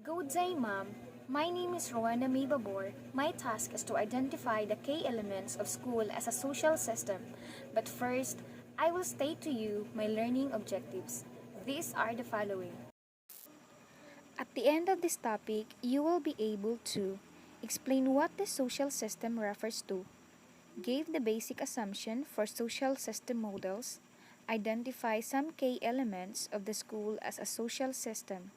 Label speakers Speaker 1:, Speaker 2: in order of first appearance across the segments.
Speaker 1: Good day, ma'am. My name is Rowena May Babor. My task is to identify the key elements of school as a social system. But first, I will state to you my learning objectives. These are the following. At the end of this topic, you will be able to explain what the social system refers to, give the basic assumption for social system models, identify some key elements of the school as a social system.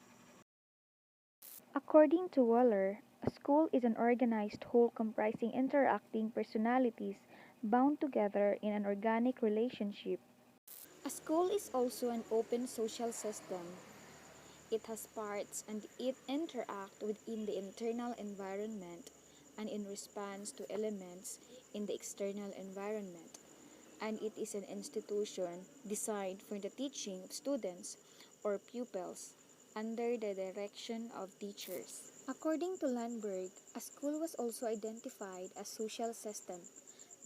Speaker 1: According to Waller, a school is an organized whole comprising interacting personalities bound together in an organic relationship. A school is also an open social system. It has parts and it interacts within the internal environment and in response to elements in the external environment. And it is an institution designed for the teaching of students or pupils under the direction of teachers. According to Landberg, a school was also identified as social system.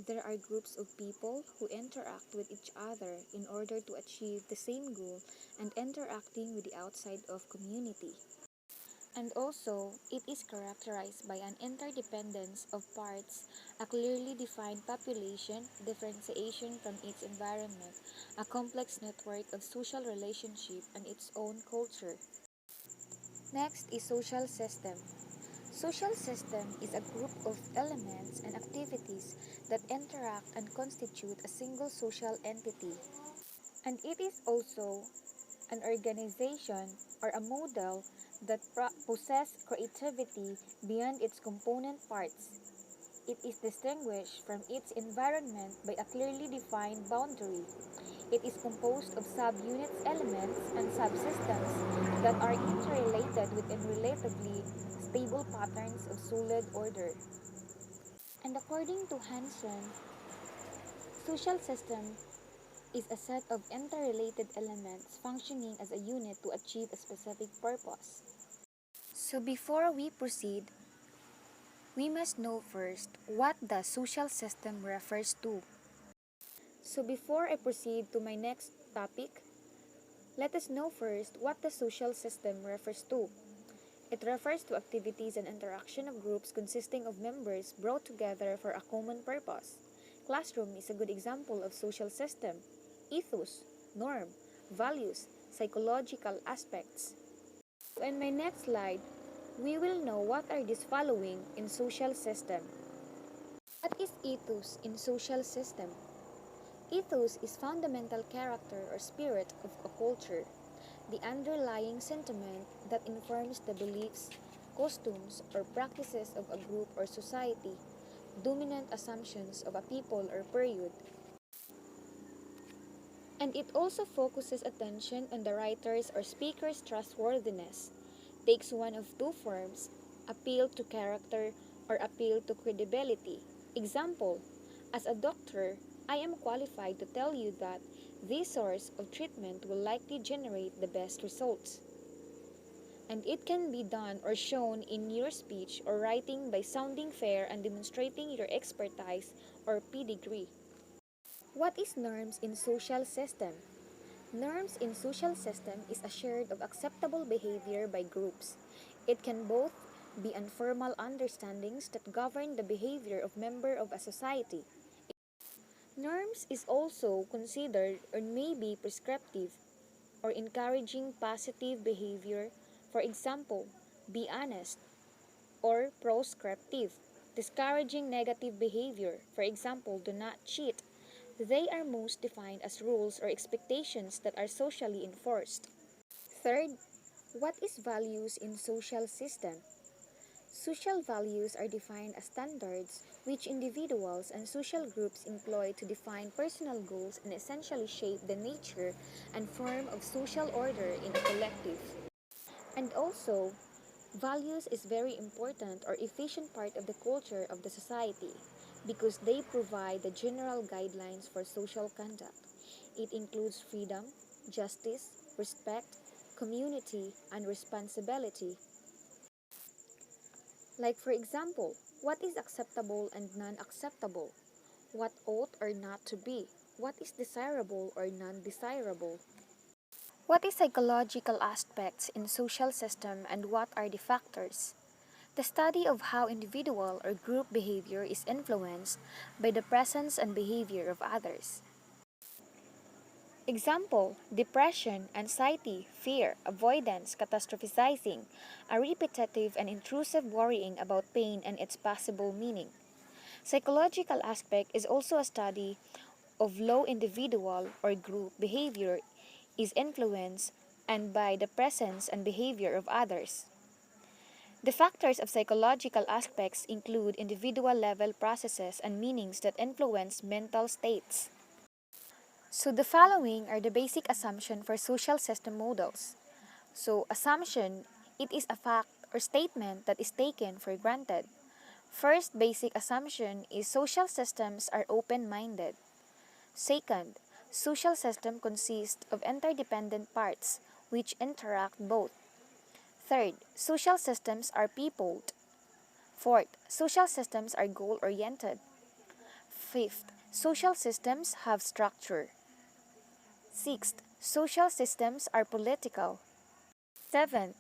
Speaker 1: There are groups of people who interact with each other in order to achieve the same goal and interacting with the outside of community. And also, it is characterized by an interdependence of parts, a clearly defined population, differentiation from its environment, a complex network of social relationship, and its own culture. Next is social system. Social system is a group of elements and activities that interact and constitute a single social entity. And it is also an organization or a model that possesses creativity beyond its component parts. It is distinguished from its environment by a clearly defined boundary. It is composed of subunits, elements, and subsystems that are interrelated within relatively stable patterns of solid order. And according to Hanson, social system is a set of interrelated elements functioning as a unit to achieve a specific purpose. So before we proceed, we must know first what the social system refers to. So before I proceed to my next topic, let us know first what the social system refers to. It refers to activities and interaction of groups consisting of members brought together for a common purpose. Classroom is a good example of social system. Ethos, norm, values, psychological aspects. So in my next slide, we will know what are these following in social system. What is ethos in social system? Ethos is fundamental character or spirit of a culture, the underlying sentiment that informs the beliefs, costumes, or practices of a group or society, dominant assumptions of a people or period. And it also focuses attention on the writer's or speaker's trustworthiness, takes one of two forms, appeal to character or appeal to credibility. Example, as a doctor, I am qualified to tell you that this source of treatment will likely generate the best results. And it can be done or shown in your speech or writing by sounding fair and demonstrating your expertise or pedigree. What is norms in social system? Norms in social system is a shared of acceptable behavior by groups. It can both be informal understandings that govern the behavior of member of a society. Norms is also considered or may be prescriptive or encouraging positive behavior. For example, be honest, or proscriptive, discouraging negative behavior. For example, do not cheat. They are most defined as rules or expectations that are socially enforced. Third, what is values in social system? Social values are defined as standards which individuals and social groups employ to define personal goals and essentially shape the nature and form of social order in a collective. And also, values is very important or efficient part of the culture of the society because they provide the general guidelines for social conduct. It includes freedom, justice, respect, community, and responsibility. Like for example, what is acceptable and non-acceptable? What ought or not to be? What is desirable or non-desirable? What is psychological aspects in social system and what are the factors? The study of how individual or group behavior is influenced by the presence and behavior of others. Example, depression, anxiety, fear, avoidance, catastrophizing, a repetitive and intrusive worrying about pain and its possible meaning. Psychological aspect is also a study of low individual or group behavior is influenced and by the presence and behavior of others. The factors of psychological aspects include individual level processes and meanings that influence mental states. So the following are the basic assumption for social system models. So assumption, it is a fact or statement that is taken for granted. First basic assumption is social systems are open-minded. Second, social system consist of interdependent parts which interact both. Third, social systems are peopled. Fourth, social systems are goal-oriented. Fifth, social systems have structure. Sixth, social systems are political. Seventh,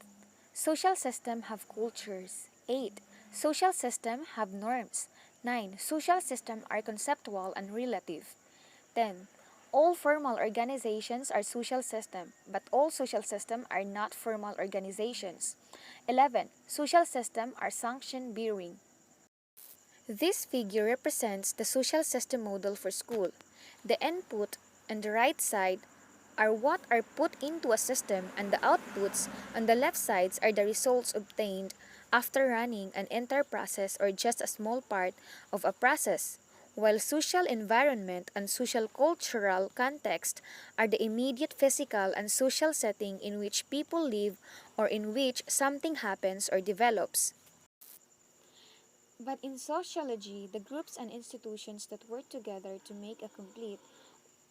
Speaker 1: social systems have cultures. 8. Social systems have norms. 9. Social systems are conceptual and relative. 10. All formal organizations are social systems, but all social systems are not formal organizations. 11. Social systems are sanction-bearing. This figure represents the social system model for school. The input on the right side are what are put into a system and the outputs on the left sides are the results obtained after running an entire process or just a small part of a process, while social environment and social cultural context are the immediate physical and social setting in which people live or in which something happens or develops. But in sociology, the groups and institutions that work together to make a complete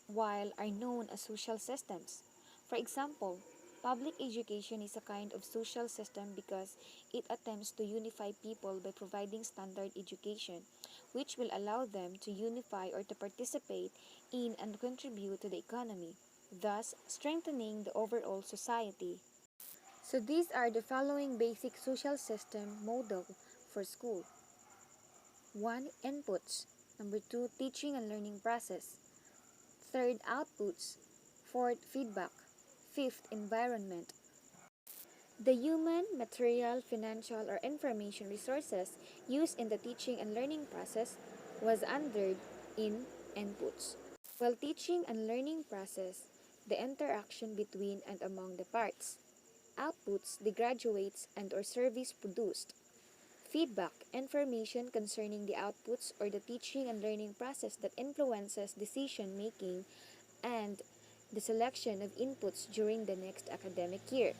Speaker 1: while are known as social systems. For example, public education is a kind of social system because it attempts to unify people by providing standard education, which will allow them to unify or to participate in and contribute to the economy, thus strengthening the overall society. So these are the following basic social system model for school. 1. Inputs. Number 2. Teaching and learning process. Third, outputs. Fourth, feedback. Fifth, environment. The human, material, financial, or information resources used in the teaching and learning process was under in inputs. While teaching and learning process, the interaction between and among the parts. Outputs, the graduates and or service produced. Feedback, information concerning the outputs or the teaching and learning process that influences decision making and the selection of inputs during the next academic year.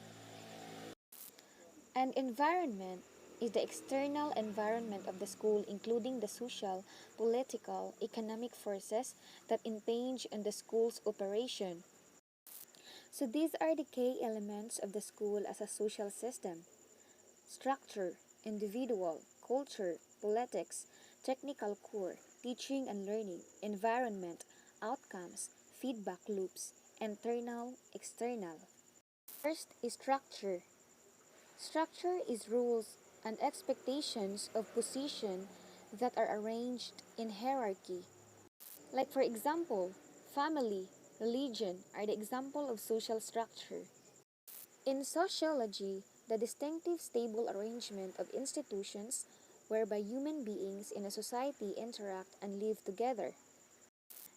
Speaker 1: And environment is the external environment of the school, including the social, political, economic forces that impinge on the school's operation. So these are the key elements of the school as a social system. Structure, individual, culture, politics, technical core, teaching and learning, environment, outcomes, feedback loops, internal, external. First is structure. Structure is rules and expectations of position that are arranged in hierarchy. Like for example, family, religion are the example of social structure. In sociology, the distinctive stable arrangement of institutions whereby human beings in a society interact and live together.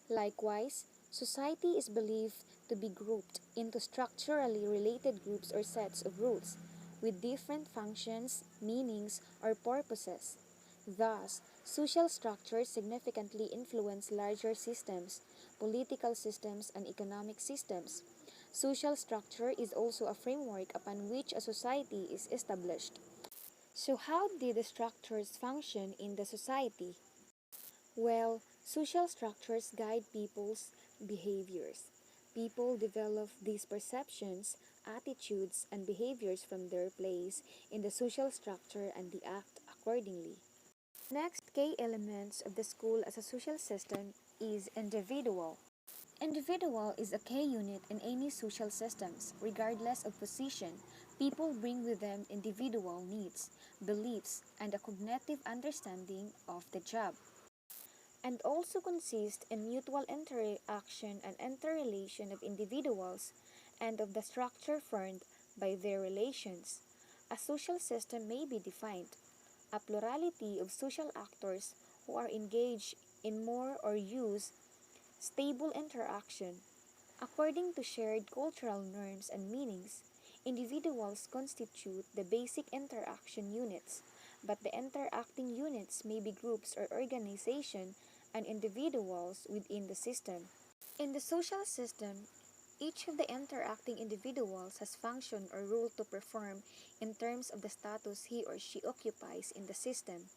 Speaker 1: Likewise, society is believed to be grouped into structurally related groups or sets of rules with different functions, meanings, or purposes. Thus, social structures significantly influence larger systems, political systems, and economic systems. Social structure is also a framework upon which a society is established. So, how did the structures function in the society? Well, social structures guide people's behaviors. People develop these perceptions, attitudes, and behaviors from their place in the social structure and they act accordingly. Next key elements of the school as a social system is individual.
Speaker 2: Individual is a key unit in any social systems, regardless of position. People bring with them individual needs, beliefs, and a cognitive understanding of the job, and also consist in mutual interaction and interrelation of individuals and of the structure formed by their relations. A social system may be defined a plurality of social actors who are engaged in more or use stable interaction. According to shared cultural norms and meanings, individuals constitute the basic interaction units, but the interacting units may be groups or organizations and individuals within the system. In the social system, each of the interacting individuals has function or role to perform in terms of the status he or she occupies in the system.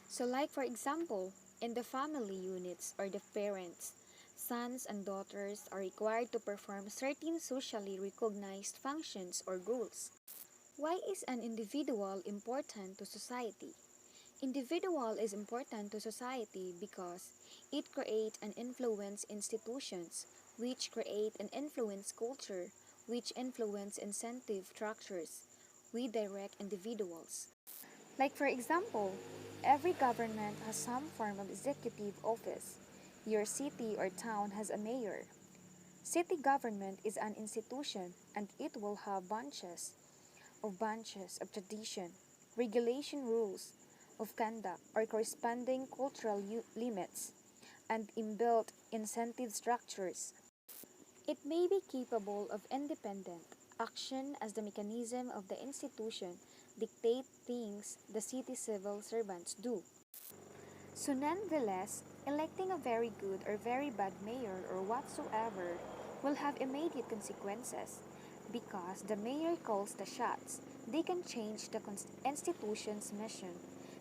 Speaker 2: So like for example, in the family units or the parents, sons and daughters are required to perform certain socially recognized functions or roles. Why is an individual important to society? Individual is important to society because it creates and influence institutions, which create and influence culture, which influence incentive structures. We direct individuals. Like for example, every government has some form of executive office. Your city or town has a mayor. City government is an institution and it will have bunches of tradition, regulation rules of conduct or corresponding cultural limits and inbuilt incentive structures. It may be capable of independent action as the mechanism of the institution dictate things the city civil servants do. So nonetheless, electing a very good or very bad mayor or whatsoever will have immediate consequences because the mayor calls the shots. They can change the institution's mission,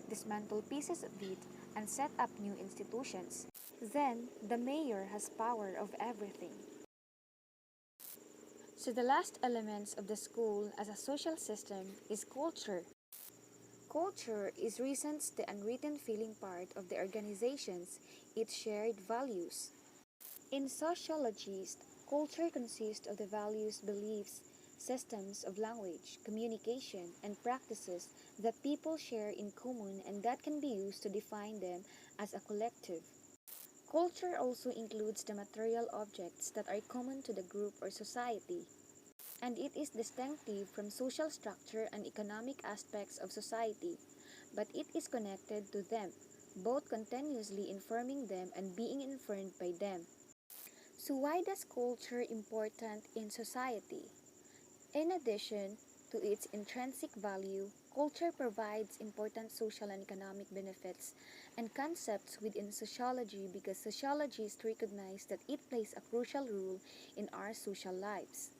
Speaker 2: dismantle pieces of it, and set up new institutions. Then, the mayor has power of everything. So the last elements of the school as a social system is culture. Culture is reasons the unwritten feeling part of the organizations, its shared values. In sociology, culture consists of the values, beliefs, systems of language, communication, and practices that people share in common and that can be used to define them as a collective. Culture also includes the material objects that are common to the group or society, and it is distinctive from social structure and economic aspects of society, but it is connected to them, both continuously informing them and being informed by them. So why does culture important in society? In addition to its intrinsic value, culture provides important social and economic benefits and concepts within sociology because sociologists recognize that it plays a crucial role in our social lives.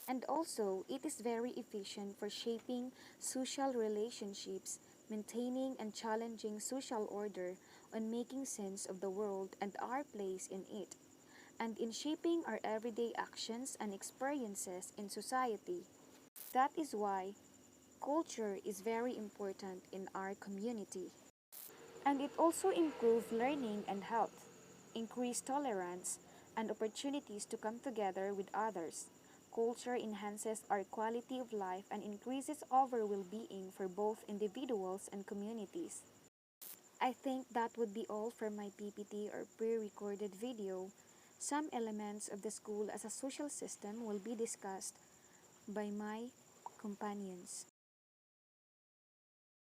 Speaker 2: And also, it is very efficient for shaping social relationships, maintaining and challenging social order, on making sense of the world and our place in it, and in shaping our everyday actions and experiences in society. That is why culture is very important in our community. And it also improves learning and health, increase tolerance, and opportunities to come together with others. Culture enhances our quality of life and increases our well-being for both individuals and communities. I think that would be all for my PPT or pre-recorded video. Some elements of the school as a social system will be discussed by my companions.